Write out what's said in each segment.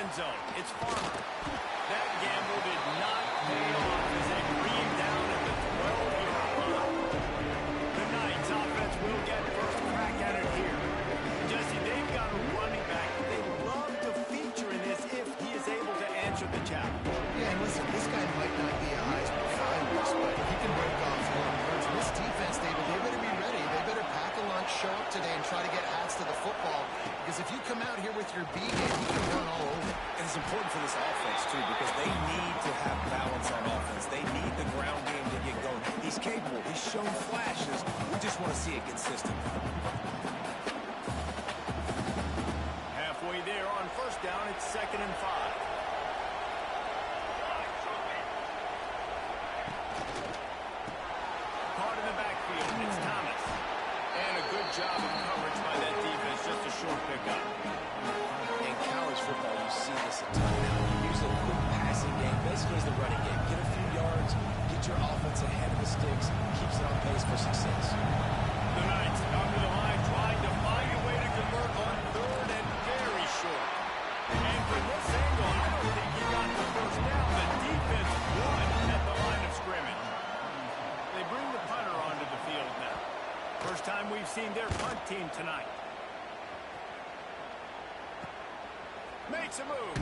end zone. It's Farmer. That gamble did not pay off as they bring him down at the 12-yard line. The Knights offense will get first crack at it here. Jesse, they've got a running back that they'd love to feature in this if he is able to answer the challenge. Yeah, and listen, this guy might not be a Heisman finalist, but if he can break off long yards, this defense, David, they better be ready. They better pack a lunch, show up today, and try to get hats to the football. Because if you come out here with your B game, you can run all over. And it's important for this offense, too, because they need to have balance on offense. They need the ground game to get going. He's capable. He's shown flashes. We just want to see it consistent. Halfway there on first down, it's 2nd and 5. Caught in the backfield, it's Thomas. And a good job of coverage by that defense, just a short pickup. In college football, you see this a ton now. You use a quick passing game, basically as the running game. Get a few yards, get your offense ahead of the sticks, keeps it on pace for success. The Knights come to the line trying to find a way to convert on 3rd and very short. And from this angle, I don't think he got the first down. The defense won at the line of scrimmage. They bring the punter onto the field now. First time we've seen their punt team tonight. Makes a move.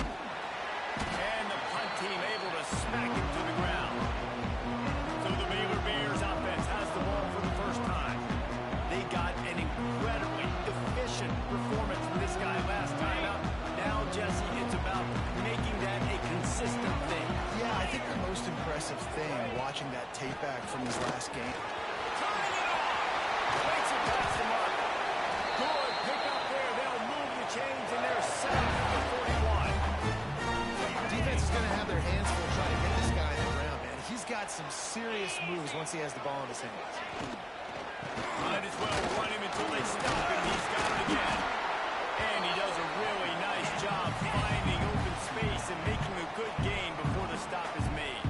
And the punt team able to smack him to the ground. So the Baylor Bears offense has the ball for the first time. They got an incredibly efficient performance from this guy last time out. Now, Jesse, it's about making that a consistent thing. Yeah, I think the most impressive thing watching that tape back from his last game. Turning it off. Makes it past the mark. Good pick up there. They'll move the chains and they're set up for the 41. Defense is going to have their hands full trying to get this guy on the ground, man. He's got some serious moves once he has the ball in his hands. Might as well run him until they stop him. He's got it again. And he does a really nice job finding open space and making a good gain before the stop is made.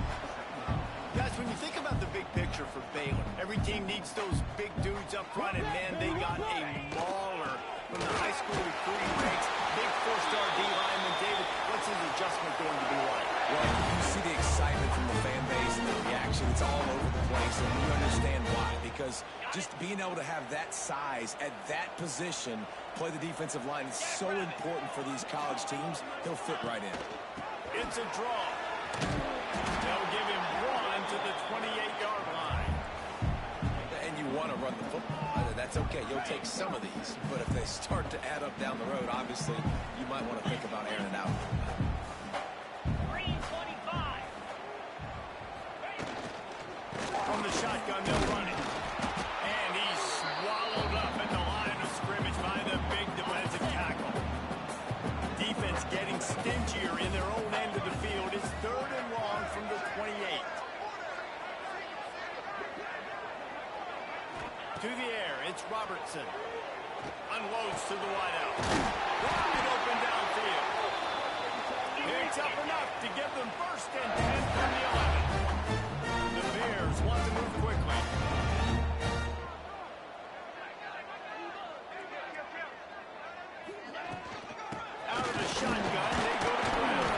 Guys, when you think about the big picture for Baylor, every team needs those big dudes up front, and man, they got a mauler from the high school recruiting ranks. Big 4-star D lineman. David, what's his adjustment going to be like? Well, you see the excitement from the fan base and the reaction. It's all over the place, and you understand why. Because just being able to have that size at that position, play the defensive line, is so important for these college teams. He'll fit right in. It's a draw. They'll give him one to the 28-yard line. And you want to run the football. That's okay. You'll take some of these. But if they start to add up down the road, obviously, you might want to think about airing it out. From the shotgun, they'll run it. And he's swallowed up at the line of scrimmage by the big defensive tackle. Defense getting stingier in their own end of the field. It's 3rd and long from the 28. To the air, it's Robertson. Unloads to the wideout. Wide open downfield. Picks up enough to give them 1st and 10 from the 11. The Bears want to move quickly. Out of the shotgun, they go to the ground.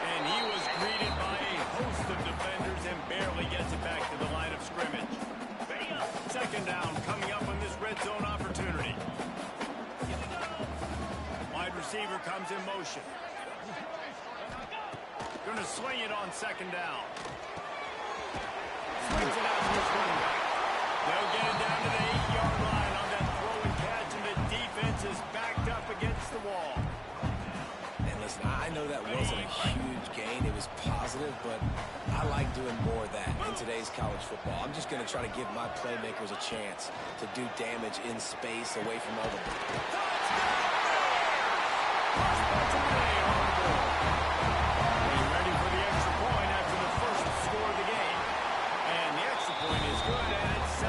And he was greeted by a host of defenders and barely gets it back to the line of scrimmage. 2nd down coming up on this red zone opportunity. Wide receiver comes in motion. Going to swing it on 2nd down. Swings it out to his running back. They'll get it down to the 8-yard line on that throw and catch, and the defense is backed up against the wall. And listen, I know that wasn't a huge gain. It was positive, but I like doing more of that in today's college football. I'm just going to try to give my playmakers a chance to do damage in space away from all the... Are you ready for the extra point after the first score of the game? And the extra point is good, and it's 7-0.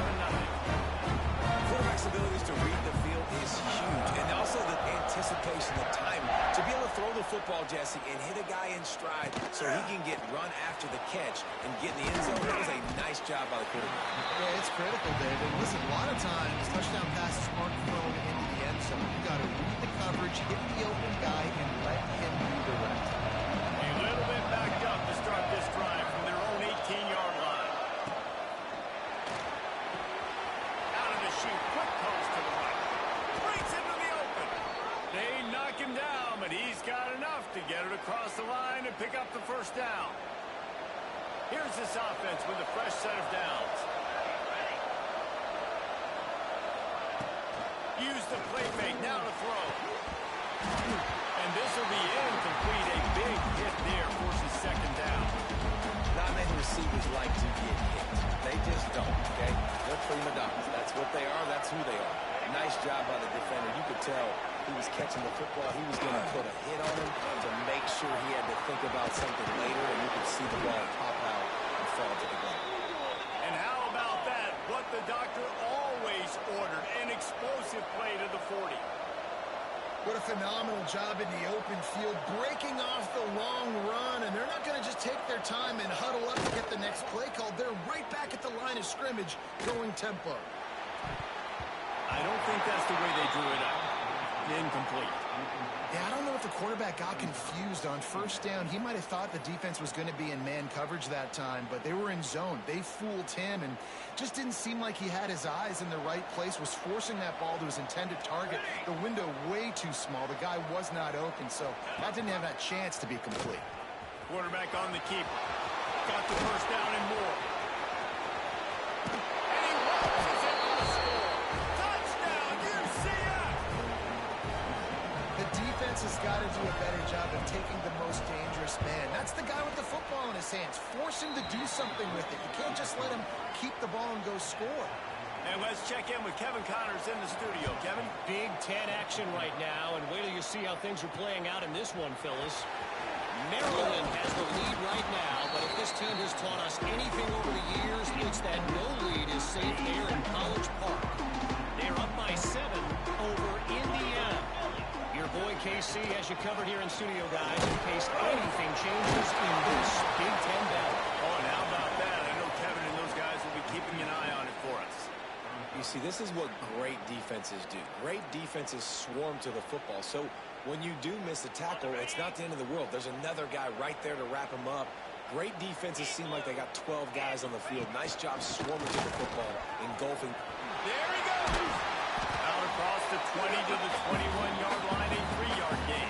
Quarterback's abilities to read the field is huge, and also the anticipation, the time to be able to throw the football, Jesse, and hit a guy in stride so he can get run after the catch and get in the end zone. That was a nice job by the quarterback. Yeah, it's critical, David. Listen, a lot of times touchdown passes aren't thrown into the end zone. You got to read the coverage, hit the open guy, and let him do the rest. across the line and pick up the first down. Here's this offense with a fresh set of downs. Use the play fake now to throw. And this will be incomplete. A big hit there forces second down. Not many receivers like to get hit. They just don't, okay? They're prima donnas. That's what they are. That's who they are. Nice job by the defender. You could tell he was catching the football. He was going to put a hit on him to make sure he had to think about something later, and you could see the ball pop out and fall to the ground. And how about that? What the doctor always ordered, an explosive play to the 40. What a phenomenal job in the open field, breaking off the long run, and they're not going to just take their time and huddle up to get the next play called. They're right back at the line of scrimmage, going tempo. I don't think that's the way they drew it up. Incomplete. Yeah, I don't know if the quarterback got confused on first down. He might have thought the defense was going to be in man coverage that time, but they were in zone. They fooled him and just didn't seem like he had his eyes in the right place, was forcing that ball to his intended target. The window way too small. The guy was not open, so that didn't have that chance to be complete. Quarterback on the keeper. Got the first down and more. And he launches it for the score. Touchdown, UCF! The defense has got to do a better job of taking the most dangerous man. That's the guy with the football in his hands. Force him to do something with it. You can't just let him keep the ball and go score. And let's check in with Kevin Connors in the studio. Kevin? Big Ten action right now, and wait till you see how things are playing out in this one, Phyllis. Maryland has the lead right now, but if this team has taught us anything over the years, it's that no lead is safe there in College Park. They're up by 7 over Indiana. Your boy KC has you covered here in studio, guys, in case anything changes in this Big Ten battle. Oh, and how about that? I know Kevin and those guys will be keeping an eye on it for us. You see, this is what great defenses do. Great defenses swarm to the football. So when you do miss a tackle, it's not the end of the world. There's another guy right there to wrap him up. Great defenses seem like they got 12 guys on the field. Nice job swarming to the football, engulfing. There he goes! Out across the 20 to the 21-yard line, a 3-yard gain.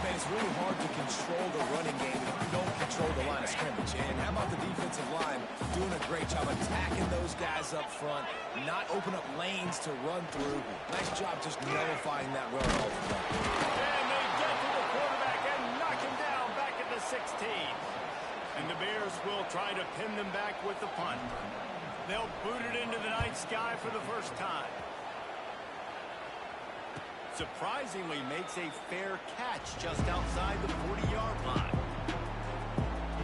Man, it's really hard to control the running game if you don't control the line of scrimmage. And how about the defensive line doing a great job attacking those guys up front, not open up lanes to run through. Nice job just nullifying that run all the time. And they get to the quarterback and knock him down back at the 16. And the Bears will try to pin them back with the punt. They'll boot it into the night sky for the first time. Surprisingly makes a fair catch just outside the 40-yard line.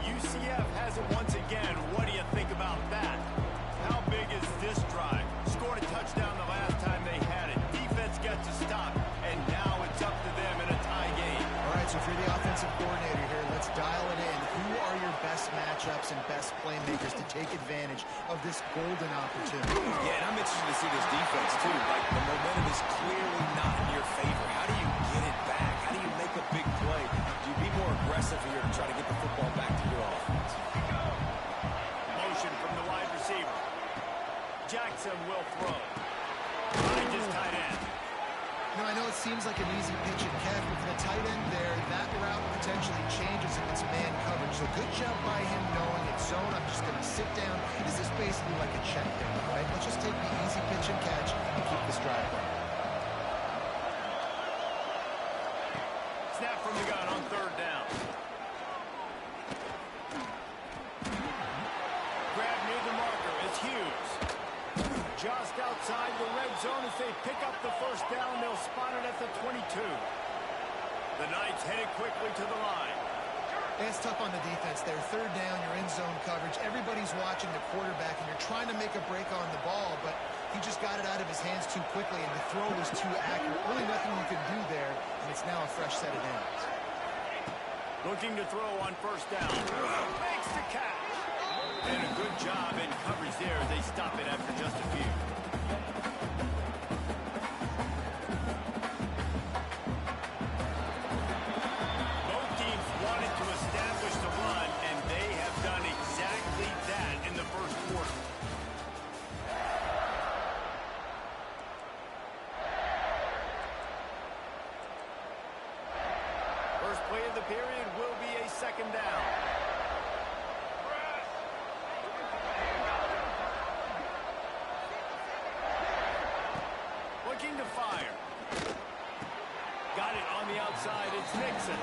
UCF has it once again. What do you think about that? How big is this drive? Scored a touchdown the last time they had it. Defense gets a stop, and now it's up to them in a tie game. All right, so if you're the offensive coordinator here, let's dial it in. Who are your best matchups and best playmakers to take advantage of this golden opportunity? Yeah, and I'm interested to see this defense, too. Like, the momentum is clearly not in your favor. How do you get it back? How do you make a big play? Do you be more aggressive here and try to get the football back to your offense? Motion from the wide receiver. Jackson will throw. Behind his tight end. You know, I know it seems like an easy pitch and catch, but for the tight end there, that route potentially changes if it's man coverage. So good job by him knowing it's zone. I'm just going to sit down. This is basically like a check down, right? Let's just take the easy pitch and catch and keep this drive going. Snap from the gun on third down. Grab near the marker is Hughes. Just outside the red zone as they pick up the first down. They'll spot it at the 22. The Knights headed quickly to the line. It's tough on the defense there. Third down, you're in zone coverage. Everybody's watching the quarterback, and you're trying to make a break on the ball, but he just got it out of his hands too quickly, and the throw was too accurate. Really nothing you can do there, and it's now a fresh set of downs. Looking to throw on first down. Makes the catch. And a good job in coverage there. They stop it after just a few. Both teams wanted to establish the run, and they have done exactly that in the first quarter. First play play of the period will be a second down. Looking to fire. Got it on the outside. It's Nixon.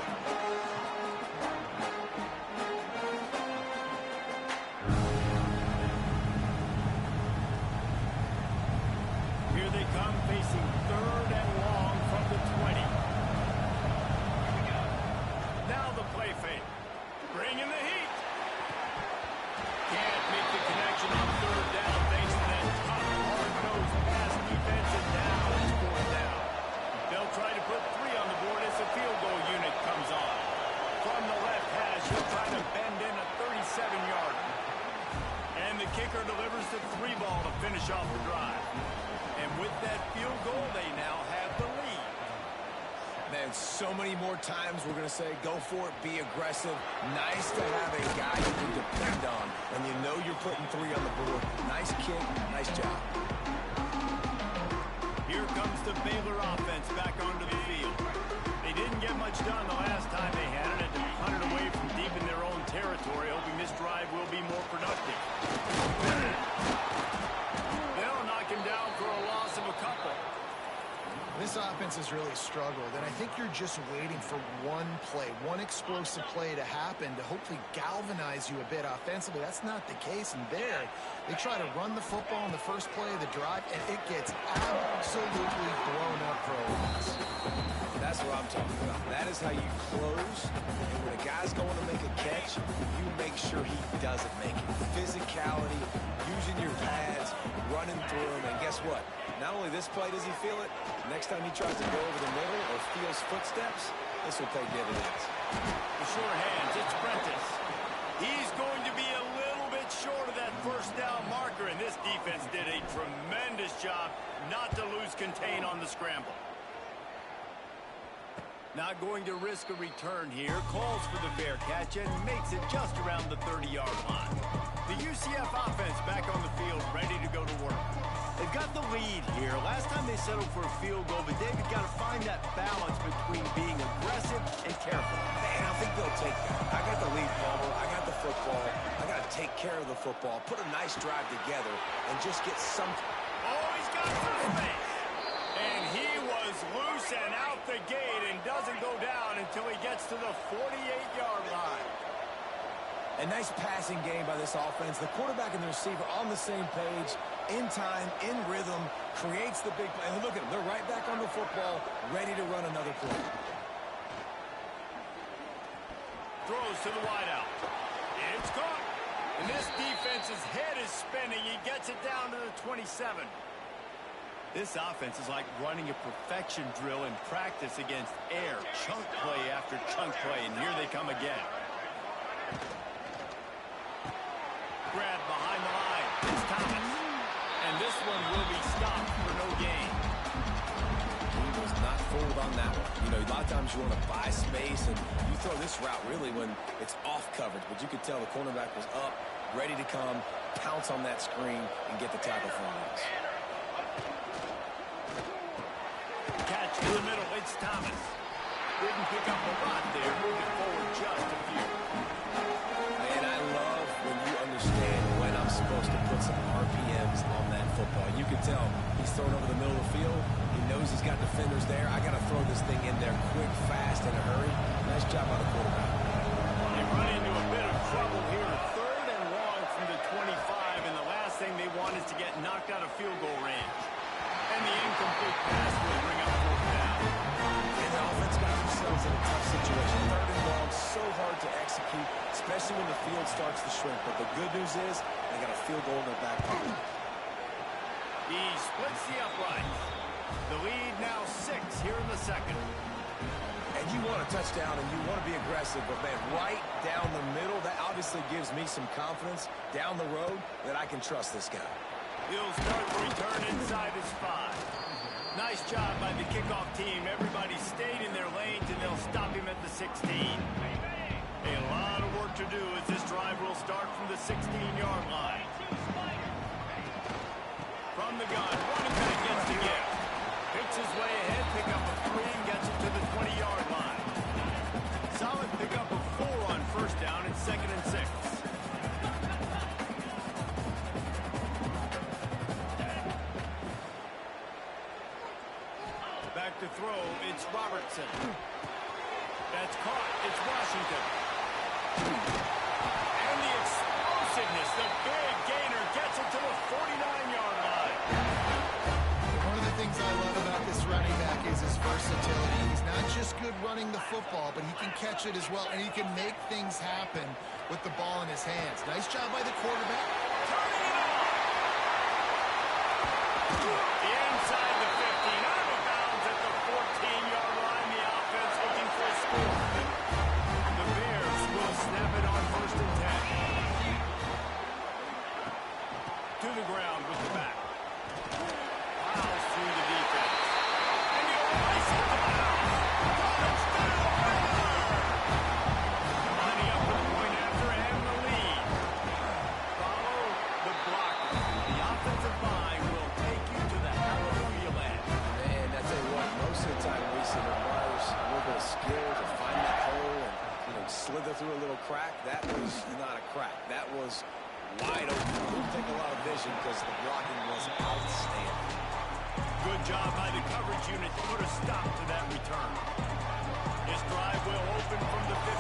Here they come, facing third and long from the 20. Now the play fake. Bringing the heat. Can't make the connection on third down thanks to that tough, hard-nosed pass defense, and now it's fourth down. They'll try to put 3 on the board as the field goal unit comes on. From the left hash, he'll try to bend in a 37-yarder. And the kicker delivers the 3 ball to finish off the drive. And with that field goal, they now have the lead. Man, so many more times we're going to say, go for it, be aggressive. Nice to have a guy you can depend on when you know you're putting 3 on the board. Nice kick, nice job. Here comes the Baylor offense back onto the field. They didn't get much done the last time they had it, and to punt it away from deep in their own territory, hoping this drive will be more productive. They'll knock him down for a loss of a couple. This offense has really struggled, and I think you're just waiting for one play, one explosive play to happen to hopefully galvanize you a bit offensively. That's not the case, and there they try to run the football in the first play of the drive, and it gets absolutely blown up for a loss. That's what I'm talking about. That is how you close, and when a guy's going to make a catch, you make sure he doesn't make it. Physicality, using your pads, running through him, and guess what? Not only this play does he feel it, next time he tries to go over the middle or feels footsteps, this will pay dividends. The short hands, it's Prentice. He's going to be a little bit short of that first down marker, and this defense did a tremendous job not to lose contain on the scramble. Not going to risk a return here. Calls for the fair catch and makes it just around the 30-yard line. The UCF offense back on the field, ready to go to work. They've got the lead here. Last time they settled for a field goal, but David got to find that balance between being aggressive and careful. Man, I think they'll take that. I got the lead, Palmer. I got the football. I got to take care of the football, put a nice drive together, and just get some... Oh, he's got it to the face. And he was loose and out the gate and doesn't go down until he gets to the 48-yard line. A nice passing game by this offense. The quarterback and the receiver on the same page, in time, in rhythm, creates the big play. And look at them. They're right back on the football, ready to run another play. Throws to the wideout. It's caught. And this defense's head is spinning. He gets it down to the 27. This offense is like running a perfection drill in practice against air. Chunk play after chunk play, and here they come again. Grab behind the line. It's Thomas. And this one will be stopped for no gain. He was not fooled on that one. You know, a lot of times you want to buy space, and you throw this route really when it's off coverage. But you could tell the cornerback was up, ready to come, pounce on that screen, and get the tackle for him. Catch in the middle. It's Thomas. Didn't pick up a lot there. Moving forward just a few. And I love when you understand when I'm supposed to put some RPMs on that football. You can tell he's thrown over the middle of the field. He knows he's got defenders there. I got to throw this thing in there quick, fast, in a hurry. Nice job by the quarterback. They run into a bit of trouble here. Third and long from the 25, and the last thing they want is to get knocked out of field goal range. And the incomplete pass will bring up fourth down. And the offense got themselves in a tough situation. Third and long, so hard to execute, especially when the field starts to shrink. But the good news is they got a field goal in their back pocket. He splits the uprights. The lead now 6 here in the second. And you want a touchdown and you want to be aggressive, but man, right down the middle, that obviously gives me some confidence down the road that I can trust this guy. He'll start the return inside his 5. Nice job by the kickoff team. Everybody stayed in their lanes, and they'll stop him at the 16. A lot of work to do as this drive will start from the 16-yard line. From the gun, running back gets the gift. Picks his way ahead, pick up a 3, and gets it to the 20-yard line. Back to throw, it's Robertson. That's caught, it's Washington. And the explosiveness, the big gainer gets it to the 49-yard line. One of the things I love about this running back is his versatility. He's not just good running the football, but he can catch it as well, and he can make things happen with the ball in his hands. Nice job by the quarterback. Turning it on. Inside the 15, out of bounds at the 14-yard line. The offense looking for a score. The Bears will snap it on 1st and 10. To the ground with the back. Plows through the defense. And he'll race it to bounds. Touchdown, Baylor! Lining up for the point after and the lead. Follow the blocker. The offensive line will take you to the hallelujah land. And I tell you what, most of the time, Reese, it requires a little bit of skill to find that hole and, slither through a little crack. That was not a crack. That was wide open. It will take a lot of vision because the blocking was outstanding. Good job by the coverage unit to put a stop to that return. His drive will open from the 15.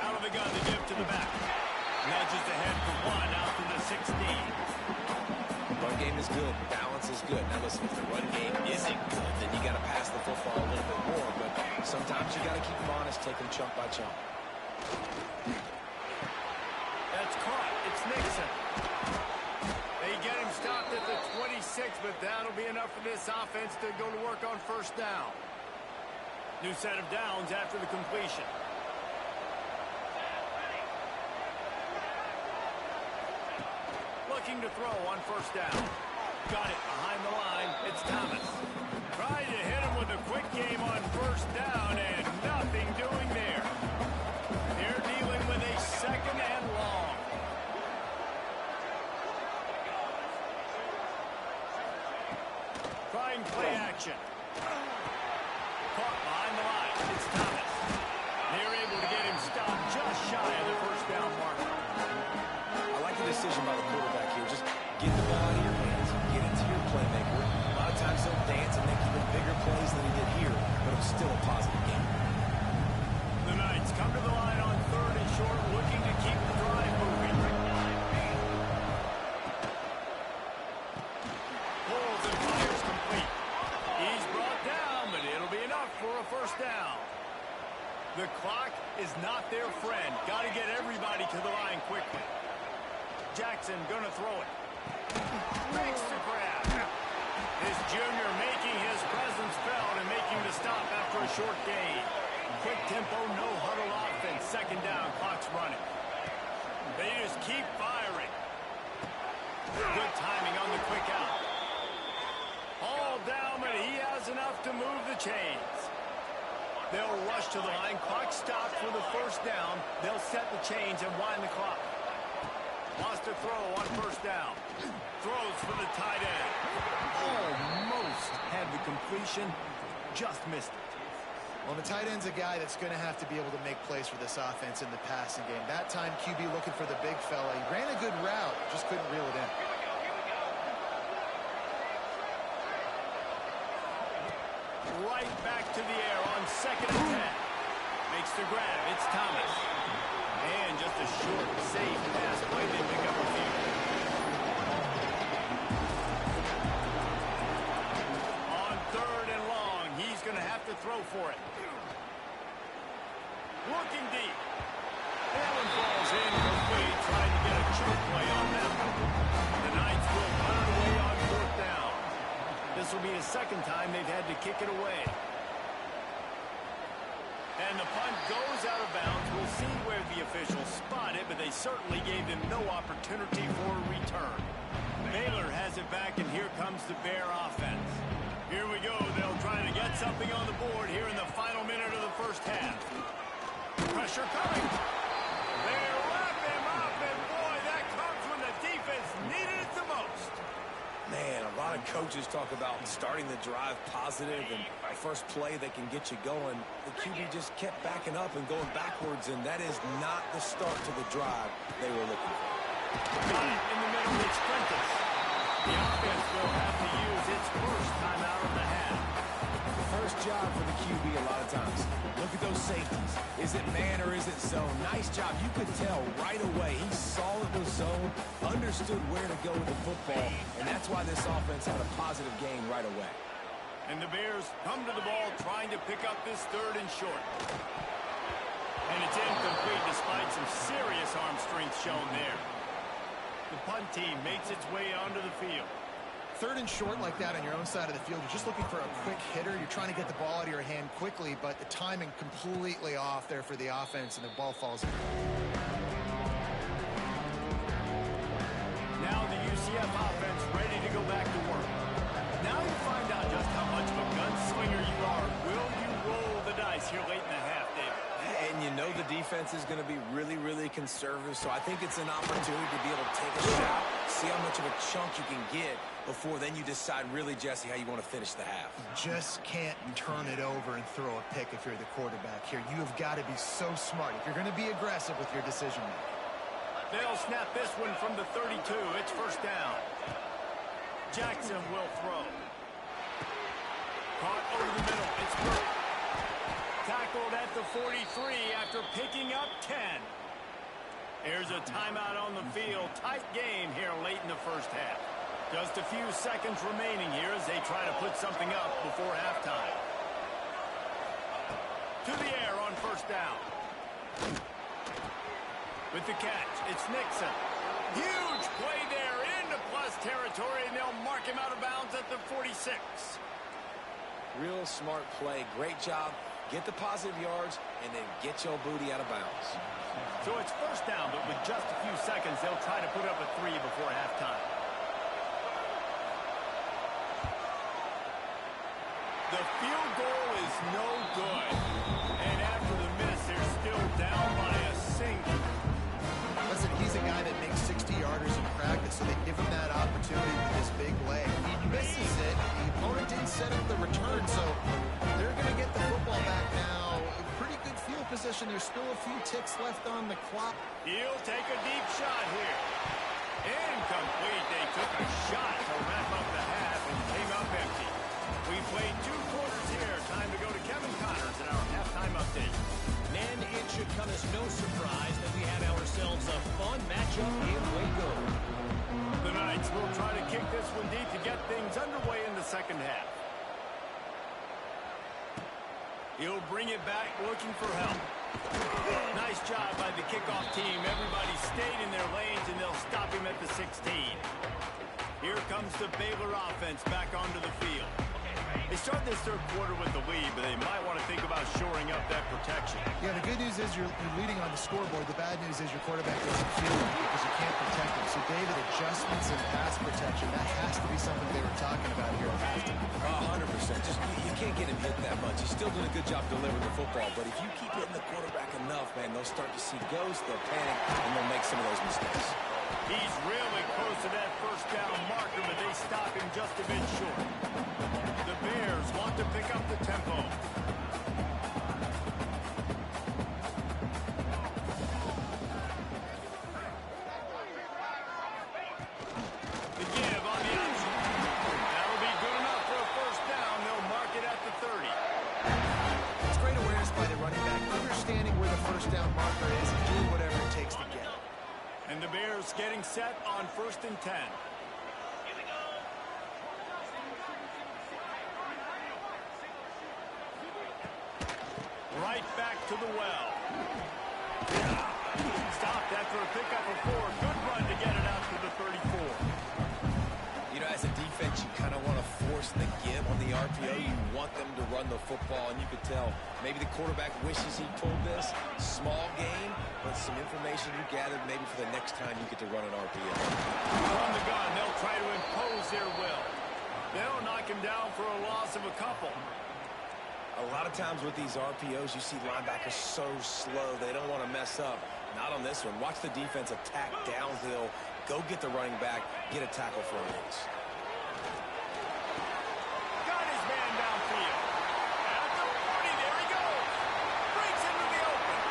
Out of the gun, the give to the back. Nudges ahead for 1 out to the 16. Run game is good. Balance is good. Now listen, if the run game isn't good, then you got to pass the football a little bit more. But sometimes you got to keep them honest, take them chunk by chunk. That's caught. It's Nixon. They get him stopped at the 26, but that'll be enough for this offense to go to work on 1st down. New set of downs after the completion. Looking to throw on 1st down. Got it behind the line. It's Thomas. Trying to hit him with a quick game on 1st down, and nothing doing there. They're dealing with a 2nd and long. Trying play action. Caught behind the line. It's Thomas. They're able to get him stopped just shy of the 1st down marker. I like the decision by the quarterback here. Just get the ball out of your hands, get it to your playmaker. A lot of times he'll dance and make even bigger plays than he did here, but it was still a positive game. The Knights come to the line on 3rd and short, looking to keep the drive moving. Pulls and fires complete. He's brought down, but it'll be enough for a 1st down. The clock is not their friend. Got to get everybody to the line quickly. Jackson gonna throw it. Makes the grab. His junior making his presence felt and making the stop after a short gain. Quick tempo, no huddle offense. 2nd down, clock's running. They just keep firing. Good timing on the quick out. All down, but he has enough to move the chains. They'll rush to the line. Clock stopped for the 1st down. They'll set the chains and wind the clock. Lost a throw on 1st down. Throws for the tight end. Almost had the completion. Just missed it. Well, the tight end's a guy that's going to have to be able to make plays for this offense in the passing game. That time, QB looking for the big fella. He ran a good route, just couldn't reel it in. Right back to the air on 2nd and 10. Makes the grab. It's Thomas. And just a short, safe pass play. They pick up a few. On 3rd and long, he's going to have to throw for it. Looking deep. Allen falls in complete, trying to get a choke play on that one. The Knights will put it away on 4th down. This will be the 2nd time they've had to kick it away. And the punt goes out of bounds. We'll see where the officials spot it, but they certainly gave them no opportunity for a return. Baylor has it back, and here comes the Bear offense. Here we go. They'll try to get something on the board here in the final minute of the 1st half. Pressure coming. They wrap him up, and boy, that comes when the defense needed it the most. Man, a lot of coaches talk about starting the drive positive and the first play that can get you going. The QB just kept backing up and going backwards, and that is not the start to the drive they were looking for. Got it in the middle. It's Prentice. The offense will first job for the QB a lot of times. Look at those safeties. Is it man or is it zone? Nice job. You could tell right away. He saw it was zone, understood where to go with the football, and that's why this offense had a positive gain right away. And the Bears come to the ball trying to pick up this 3rd and short. And it's incomplete despite some serious arm strength shown there. The punt team makes its way onto the field. 3rd and short like that on your own side of the field. You're just looking for a quick hitter. You're trying to get the ball out of your hand quickly, but the timing completely off there for the offense, and the ball falls. Now the UCF offense ready to go back to work. Now you find out just how much of a gunslinger you are. Will you roll the dice here late in the half, David? And you know the defense is going to be really, really conservative, so I think it's an opportunity to be able to take a shot, see how much of a chunk you can get before then you decide really, Jesse, how you want to finish the half. Just can't turn it over and throw a pick if you're the quarterback here. You have got to be so smart if you're going to be aggressive with your decision making. They'll snap this one from the 32. It's first down. Jackson will throw. Caught over the middle. It's through. Tackled at the 43 after picking up 10. There's a timeout on the field. Tight game here late in the first half. Just a few seconds remaining here as they try to put something up before halftime. To the air on first down. With the catch, it's Nixon. Huge play there into plus territory, and they'll mark him out of bounds at the 46. Real smart play. Great job. Get the positive yards, and then get your booty out of bounds. So it's first down, but with just a few seconds, they'll try to put up a 3 before halftime. The field goal is no good. And after the minutes, they're still down by a single. Listen, he's a guy that makes 60-yarders in practice, so they give him that opportunity with his big leg. He misses it. The opponent didn't set up the return, so they're going to get the football back now. A pretty good field position. There's still a few ticks left on the clock. He'll take a deep shot here. Incomplete. They took a shot to wrap up the half and came up empty. We played 2 quarters here. Time to go to Kevin Connors in our halftime update. Men, it should come as no surprise that we have ourselves a fun matchup in Waco. The Knights will try to kick this one deep to get things underway in the second half. He'll bring it back looking for help. Nice job by the kickoff team. Everybody stayed in their lanes, and they'll stop him at the 16. Here comes the Baylor offense back onto the field. They start this third quarter with the lead, but they might want to think about shoring up that protection. Yeah, the good news is you're leading on the scoreboard. The bad news is your quarterback doesn't feel it because you can't protect him. So, David, adjustments in pass protection, that has to be something they were talking about here at halftime. 100%. Just you can't get him hit that much. He's still doing a good job delivering the football, but if you keep hitting the quarterback enough, man, they'll start to see ghosts, they'll panic, and they'll make some of those mistakes. He's really close to that first down marker, but they stop him just a bit short. The Bears want to pick up the tempo. The give on the option. That'll be good enough for a first down. They'll mark it at the 30. It's great awareness by the running back, understanding where the first down marker is and doing whatever it takes to get it. And the Bears getting set on 1st and 10. Right back to the well. Stopped after a pickup of 4. Good run to get it out to the 34. You know, as a defense, you kind of want to force the give on the RPO. You want them to run the football, and you could tell maybe the quarterback wishes he pulled this. Small game, but some information you gathered maybe for the next time you get to run an RPO. From the gun, they'll try to impose their will. They'll knock him down for a loss of a couple. A lot of times with these RPOs, you see linebackers so slow, they don't want to mess up. Not on this one. Watch the defense attack downhill, go get the running back, get a tackle for a loss. Got his man downfield. At the 40, there he goes. Breaks into the open.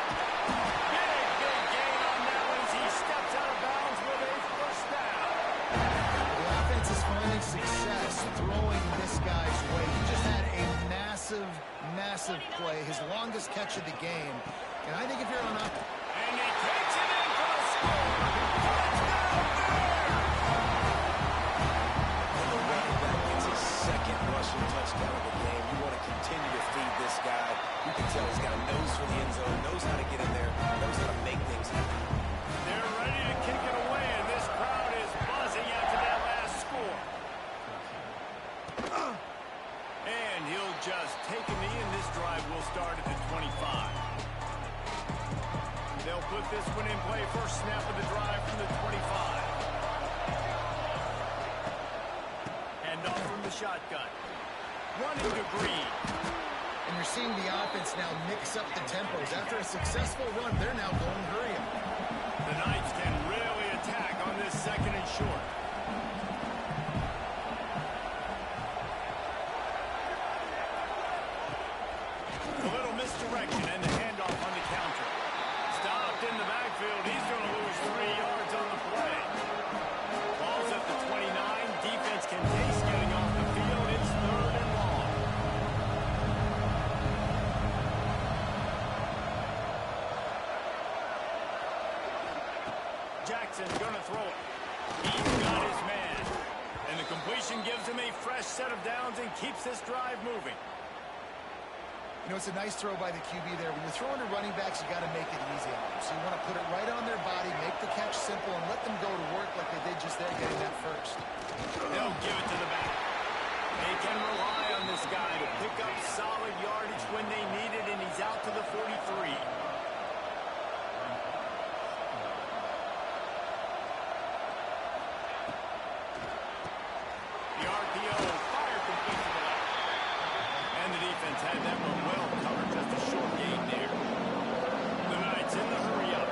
Big gain on that one as he steps out of bounds with a first down. The offense is finding success throwing this guy's way. He just had a massive explosive play, his longest catch of the game. And I think if you're on up... And he takes it in for the score. When the running back gets his second rushing touchdown of the game, you want to continue to feed this guy. You can tell he's got a nose for the end zone, knows how to get in there, knows how to make things happen. They're ready to kick it away, and this crowd is buzzing after that last score. And he'll just take a knee, and this drive will start at the 25. They'll put this one in play. First snap of the drive from the 25. And off from the shotgun. Running to Green. And you're seeing the offense now mix up the tempos. After a successful run, they're now going hurry up. The Knights can really attack on this second and short. A little misdirection and the handoff on the counter. Stopped in the backfield. He's going to lose 3 yards on the play. Ball's at the 29. Defense can taste getting off the field. It's 3rd and long. Jackson's going to throw it. He's got his man. And the completion gives him a fresh set of downs and keeps this drive moving. You know, it's a nice throw by the QB there. When you're throwing to running backs, you got to make it easy on them. So you want to put it right on their body, make the catch simple, and let them go to work like they did just there getting that first. They'll give it to the back. They can rely on this guy to pick up solid yardage when they need it, and he's out to the 43. The RPO fire complete to the left. And the defense had that one well covered, just a short gain there. The Knights in the hurry-up.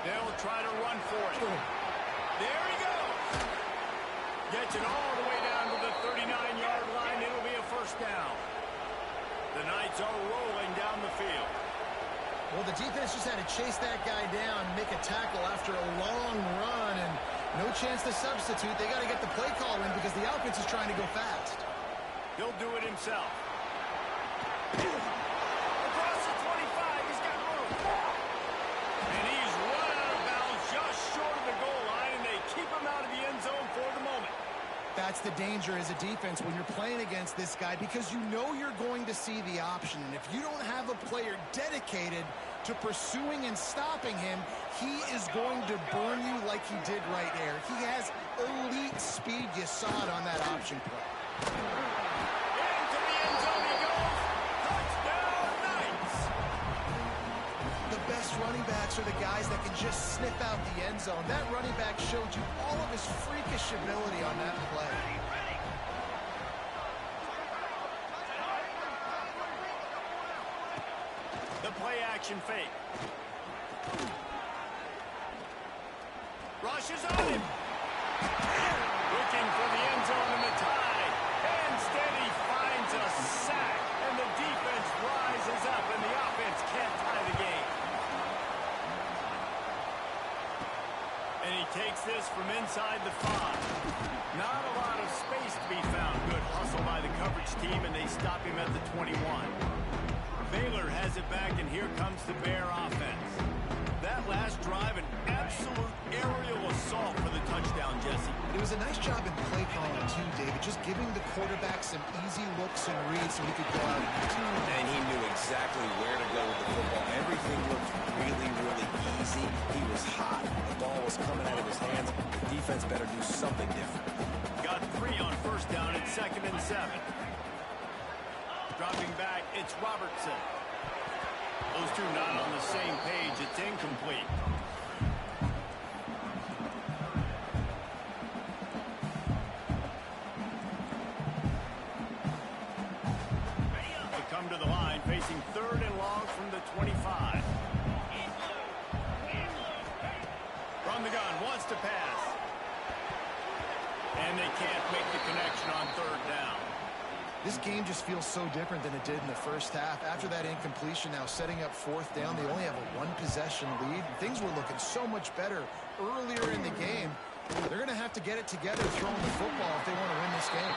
They'll try to run for it. There he goes. Gets it all the way down to the 39-yard line. It'll be a first down. The Knights are rolling down the field. Well, the defense just had to chase that guy down, make a tackle after a long run, and no chance to substitute. They got to get the play call in because the offense is trying to go fast. He'll do it himself. Across the 25, he's got room. And he's run out of bounds just short of the goal line, and they keep him out of the end zone for the moment. That's the danger as a defense when you're playing against this guy because you know you're going to see the option. And if you don't have a player dedicated to pursuing and stopping him, he is going to burn you like he did right there. He has elite speed. You saw it on that option play. Into the end zone he goes. Touchdown, Knights. The best running backs are the guys that can just sniff out the end zone. That running back showed you all of his freakish ability on that play. The play action fake. Rushes on him. Looking for the end zone in the tie. And steady finds a sack. And the defense rises up and the offense can't tie the game. And he takes this from inside the 5. Not a lot of space to be found. Good hustle by the coverage team, and they stop him at the 21. Baylor has it back, and here comes the Bear offense. That last drive, an absolute aerial assault for the touchdown, Jesse. It was a nice job in play calling, too, David, just giving the quarterback some easy looks and reads so he could go out and use it. And he knew exactly where to go with the football. Everything looked really, really easy. He was hot. The ball was coming out of his hands. The defense better do something different. Got 3 on first down at 2nd and 7. Dropping back, it's Robertson. Those two not on the same page. It's incomplete. They come to the line, facing 3rd and long from the 25. From the gun, wants to pass. And they can't make the connection on 3rd down. This game just feels so different than it did in the first half. After that incompletion, now setting up 4th down, they only have a 1-possession lead. Things were looking so much better earlier in the game. They're going to have to get it together throwing the football if they want to win this game.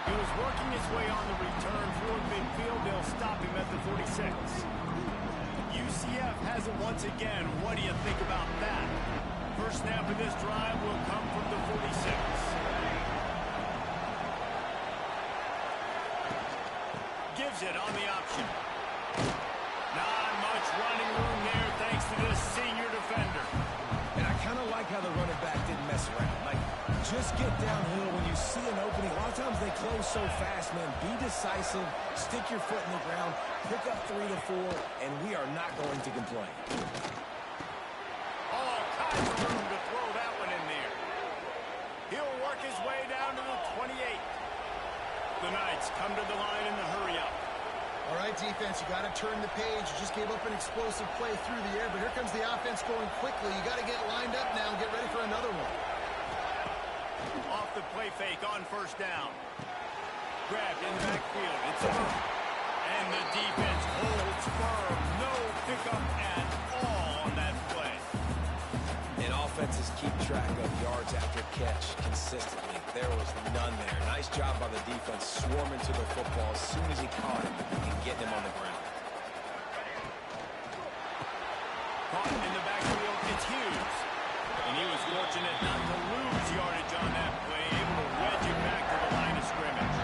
He was working his way on the return toward midfield. They'll stop him at the 46. UCF has it once again. What do you think about that? First snap of this drive will come from the 46. Gives it on the option. Not much running room there thanks to this senior defender. And I kind of like how the running back didn't mess around. Like, just get downhill when you see an opening. A lot of times they close so fast, man. Be decisive, stick your foot in the ground, pick up 3 to 4, and we are not going to complain. All kinds of room to throw that one in there. He'll work his way down to the 28. The Knights come to the line in the hurry up. All right, defense, you got to turn the page. You just gave up an explosive play through the air, but here comes the offense going quickly. You got to get lined up now and get ready for another one. Off the play fake on first down. Grabbed in the backfield. It's over. And the defense holds firm. No pickup at all on that play. And offenses keep track of yards after catch consistently. There was none there. Nice job by the defense swarming to the football as soon as he caught him and getting him on the ground. Caught in the backfield, it's Hughes. And he was fortunate not to lose yardage on that play, able to wedge it back to the line of scrimmage.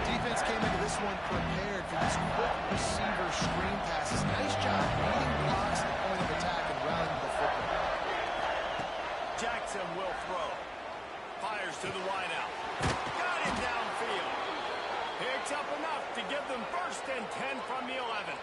Defense came into this one prepared for these quick receiver screen passes. Nice job beating blocks at the point of attack and rallying the football. Jackson will throw. Fires to the wideout. Got him downfield. Picks up enough to give them 1st and 10 from the 11.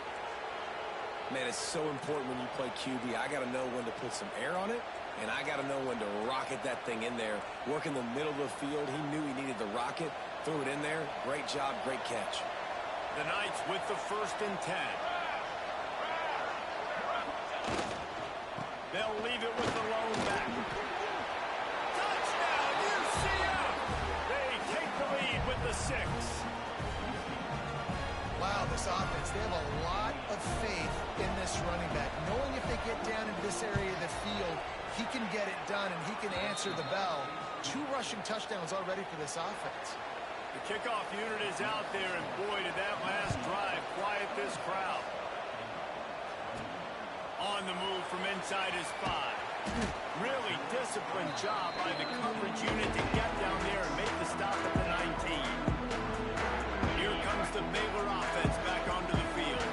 Man, it's so important when you play QB. I got to know when to put some air on it, and I got to know when to rocket that thing in there. Work in the middle of the field. He knew he needed the rocket. Threw it in there. Great job, great catch. The Knights with the 1st and 10. They'll leave it with the lone back. Touchdown, UCF! They take the lead with the 6. Wow, this offense, they have a lot of faith in this running back. Knowing if they get down into this area of the field, he can get it done and he can answer the bell. 2 rushing touchdowns already for this offense. The kickoff unit is out there, and boy, did that last drive quiet this crowd. On the move from inside his 5. Really disciplined job by the coverage unit to get down there and make the stop at the 19. Here comes the Baylor offense back onto the field.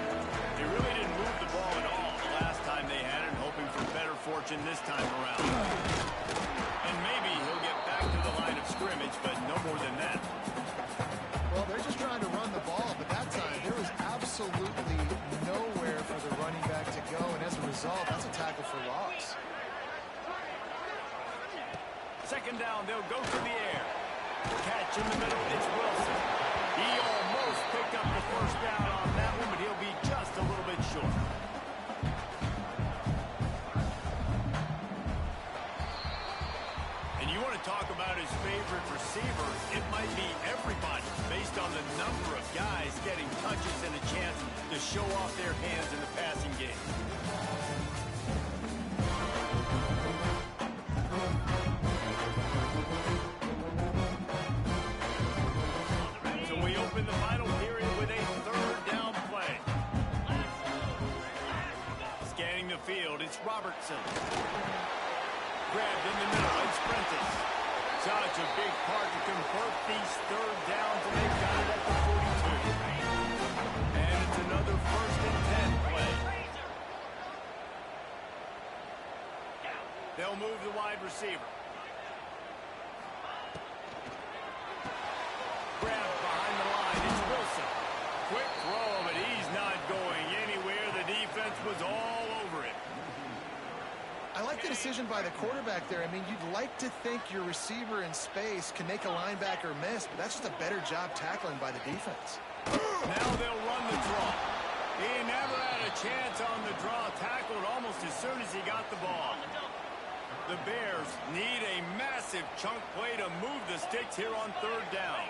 They really didn't move the ball at all the last time they had it, hoping for better fortune this time around. And maybe he'll get back to the line of scrimmage, but no more than that. Well, they're just trying to run the ball, but that time there was absolutely nowhere for the running back to go, and as a result, that's a tackle for loss. 2nd down, they'll go to the air. Catch in the middle, it's Wilson. He almost picked up the 1st down on that one, but he'll be just a little bit short. And you want to talk about his favorite receiver, it might be everybody based on the number of guys getting touches and a chance to show off their hands in the passing game. So we open the final period with a 3rd down play. Scanning the field, it's Robertson. Grabbed in the middle, it's Prentice. Such a big part to convert these 3rd downs, and they've got it at the 42. And it's another 1st and 10 play. They'll move the wide receiver. Grabbed behind the line, it's Wilson. Quick throw, but he's not going anywhere. The defense was all over it. I like the decision by the quarterback there. I mean, you'd like to think your receiver in space can make a linebacker miss, but that's just a better job tackling by the defense. Now they'll run the draw. He never had a chance on the draw, tackled almost as soon as he got the ball. The Bears need a massive chunk play to move the sticks here on 3rd down.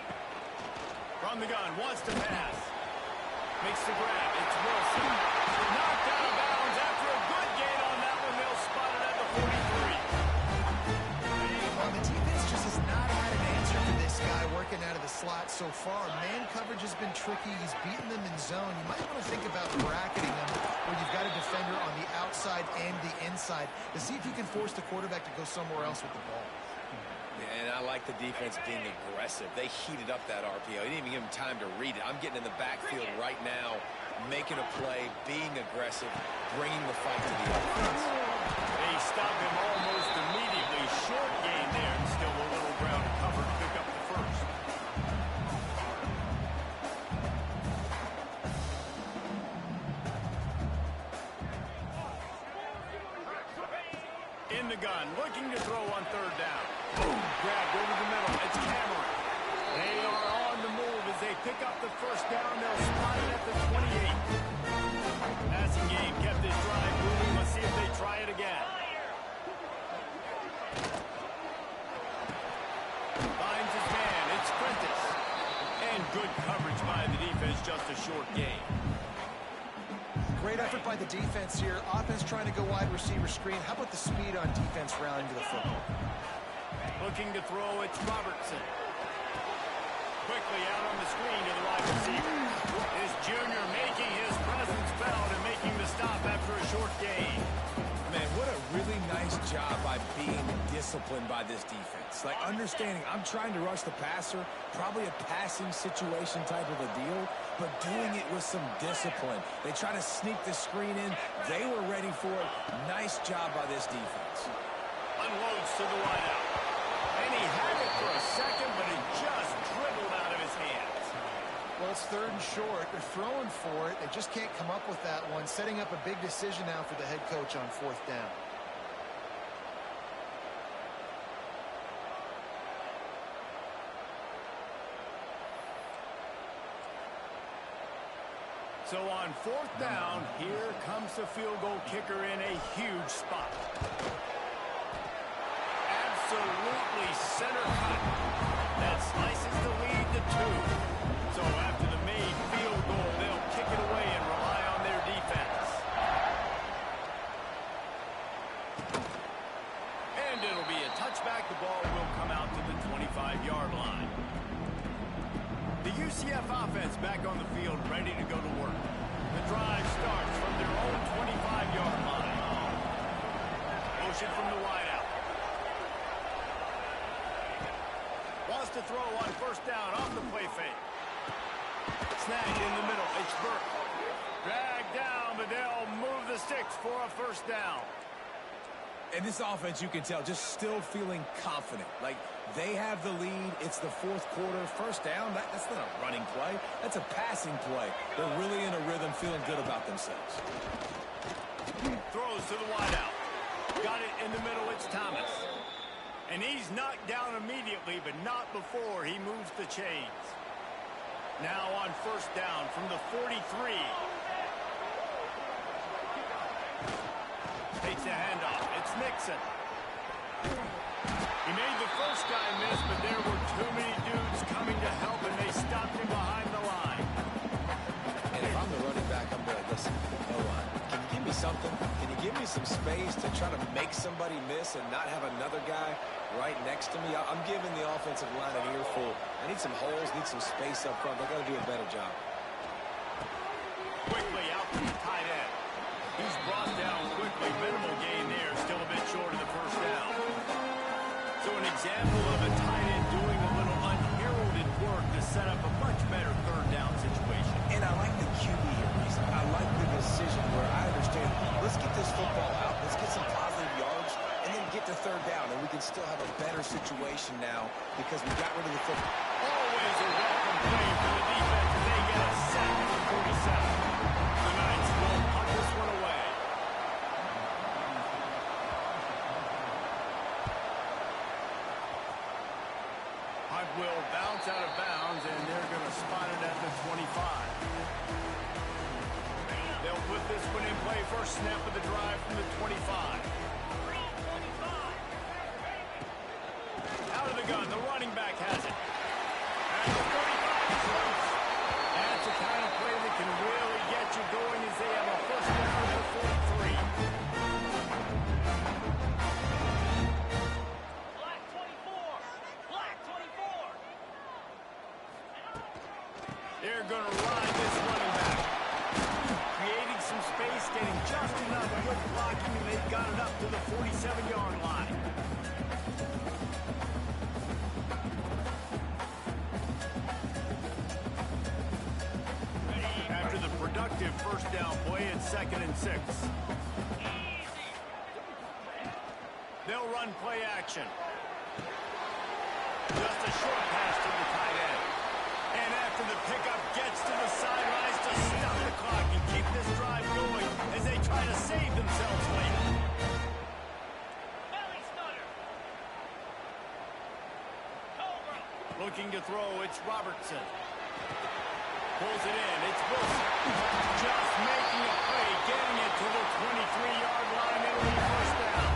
From the gun, wants to pass. Makes the grab, it's Wilson. Knocked out of bounds after a good gain on that one. They'll spot it at the 43. Well, the defense just has not had an answer for this guy working out of the slot. so far. Man coverage has been tricky. He's beaten them in zone. You might want to think about bracketing them where you've got a defender on the outside and the inside to see if you can force the quarterback to go somewhere else with the ball. And I like the defense being aggressive. They heated up that RPO. He didn't even give him time to read it. I'm getting in the backfield right now, making a play, being aggressive, bringing the fight to the offense. They stop him almost immediately. Short gain there, and still a little ground to cover to pick up the first. In the gun, looking to throw on third down. Boom, grabbed over the middle. It's Cameron. They are on the move as they pick up the first down. They'll spot it at the 28. Passing game kept this drive moving. Let's see if they try it again. Finds his man. It's Prentice. And good coverage by the defense. Just a short gain. Great effort by the defense here. Offense trying to go wide receiver screen. How about the speed on defense rallying to the football? Looking to throw, it's Robertson. Quickly out on the screen to the wide receiver. This junior making his presence felt and making the stop after a short gain. Man, what a really nice job by being disciplined by this defense. Like, understanding I'm trying to rush the passer, probably a passing situation type of a deal, but doing it with some discipline. They try to sneak the screen in. They were ready for it. Nice job by this defense. Unloads to the wideout. And he had it for a second, but it just dribbled out of his hands. Well, it's third and short. They're throwing for it. They just can't come up with that one. Setting up a big decision now for the head coach on fourth down. So on fourth down, here comes the field goal kicker in a huge spot. Absolutely center cut. That slices the lead to 2. So after the made field goal, they'll kick it away and rely on their defense. And it'll be a touchback. The ball will come out to the 25-yard line. The UCF offense back on the field, ready to go to work. The drive starts from their own 25-yard line. Motion from the wideout. Wants to throw on first down off the play fake. Snagged in the middle. It's Burke. Dragged down, but they'll move the sticks for a first down. And this offense, you can tell, just still feeling confident. Like, they have the lead. It's the fourth quarter. First down, that's not a running play. That's a passing play. They're really in a rhythm, feeling good about themselves. Throws to the wideout. Got it in the middle. It's Thomas. And he's knocked down immediately, but not before he moves the chains. Now on first down from the 43. Takes the handoff. It's Nixon. He made the first guy miss, but there were too many dudes coming to help, and they stopped him behind the line. And if I'm the running back, I'm going to listen. O-line, can you give me something? Can you give me some space to try to make somebody miss and not have another guy right next to me? I'm giving the offensive line an earful. I need some holes, need some space up front. They've got to do a better job. Quickly out to the tight end. He's brought down quickly. Minimal gain there. Still a bit short of the first down. So an example of a tight end doing a little unheralded work to set up a much better third down situation. And I like the QB here, Reese. I like the decision where I understand, let's get this football out. Let's get some positive yards and then get to third down. And we can still have a better situation now because we got rid of the football. Always a welcome play for the defense as they get a sack at the 47. The Knights will punt this one away. Punt will bounce out of bounds, and they're going to spot it at the 25. They'll put this one in play. First snap of the drive from the 25. Out of the gun, the running back has it. And the 35 is loose. That's the kind of play that can really get you going as they have a first down at the 43. Black 24. Black 24. going to ride this running back. Creating some space, getting just enough good blocking, and they've got it up to the 47-yard line. After the productive first down play, it's 2nd and 6. They'll run play action. Just a short pass to the tight end. And after the pickup gets to the sidelines to stop the clock and keep this drive going as they try to save themselves late. Looking to throw, it's Robertson. Pulls it in, it's Wilson. Just making a play, getting it to the 23-yard line. It'll be first down.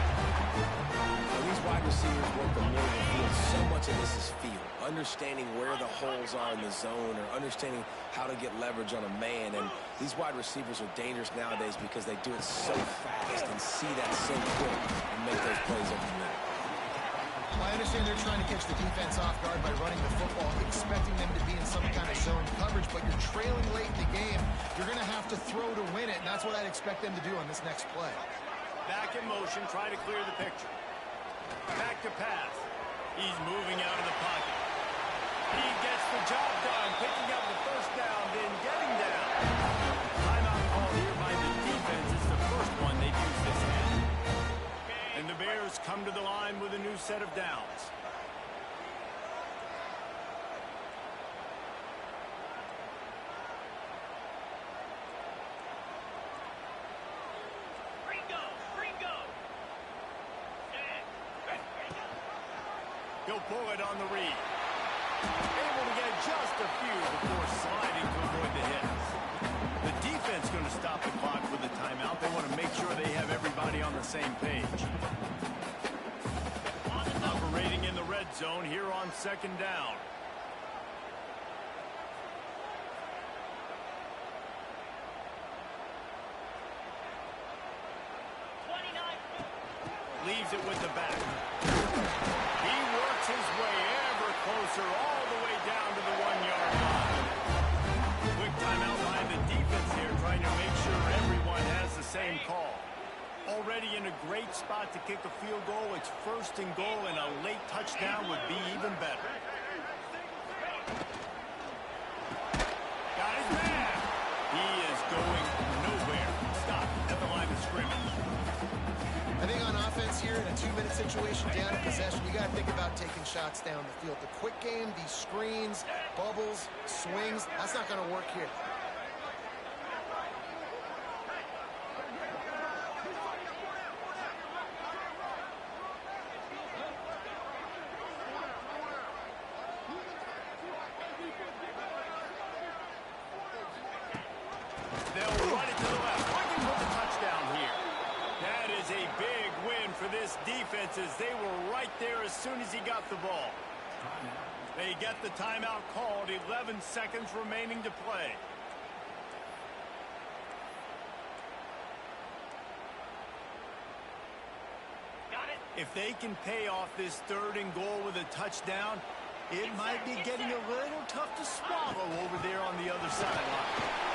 These wide receivers work the middle of the field. So much of this is feel. Understanding where the holes are in the zone or understanding how to get leverage on a man. And these wide receivers are dangerous nowadays because they do it so fast and see that so quick and make those plays over the middle. Well, I understand they're trying to catch the defense off guard by running the football, expecting them to be in some kind of zone coverage, but you're trailing late in the game. You're going to have to throw to win it, and that's what I'd expect them to do on this next play. Back in motion, try to clear the picture. Back to pass. He's moving out of the pocket. He gets the job done, picking up the first down, then getting down. Timeout called here by the defense. It's the first one they've used this game. And the Bears come to the line with a new set of downs. He'll pull it on the read. Able to get just a few before sliding to avoid the hits. The defense going to stop the clock with a timeout. They want to make sure they have everybody on the same page. Operating in the red zone here on 2nd down. Leaves it with the back. He works his way ever closer all the way down to the 1-yard line. Quick timeout by the defense here, trying to make sure everyone has the same call. Already in a great spot to kick a field goal. It's 1st and goal, and a late touchdown would be even better. Got his man. He is going nowhere. Stop at the line of scrimmage. I think on offense here, in a 2-minute situation down in possession, you got to think about taking shots down the field. The quick game, these screens, bubbles, swings, that's not going to work here. They'll run it to the left, looking for the touchdown here. That is a big win for this defense as they were right there as soon as he got the ball. They get the timeout called, 11 seconds remaining to play. If they can pay off this 3rd and goal with a touchdown, it might be getting a little tough to swallow over there on the other sideline.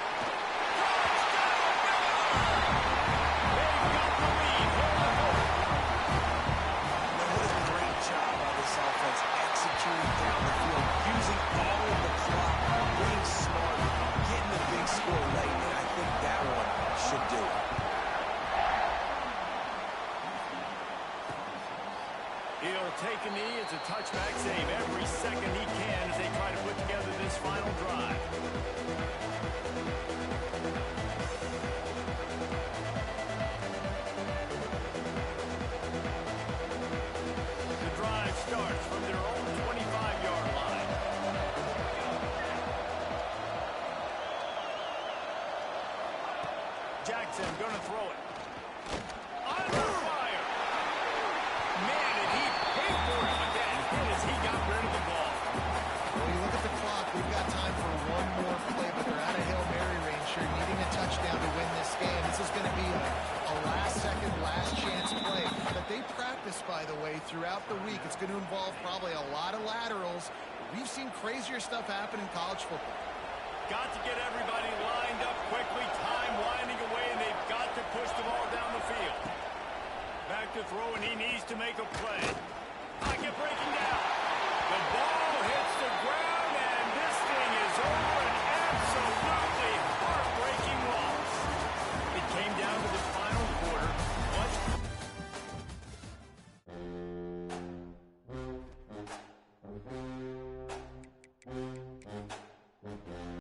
Down the field, using all of the clock, being smart, getting the big score late, and I think that one should do it. He'll take a knee. It's a touchback save every second he can as they try to put together this final drive. The drive starts from their own 25-yard line. Jackson going to throw it. Under fire. Man, did he pay for it, but that hit as he got rid of the ball. When you look at the clock, we've got time for one more play, but they're out of Hail Mary range here, needing a touchdown to win this game. This is going to be a last-second, last-chance play that they practice, by the way, throughout the week. It's going to involve probably a lot of laterals. We've seen crazier stuff happen in college football. got to get everybody lined up quickly, time winding away, and they've got to push the ball down the field. Back to throw, and he needs to make a play.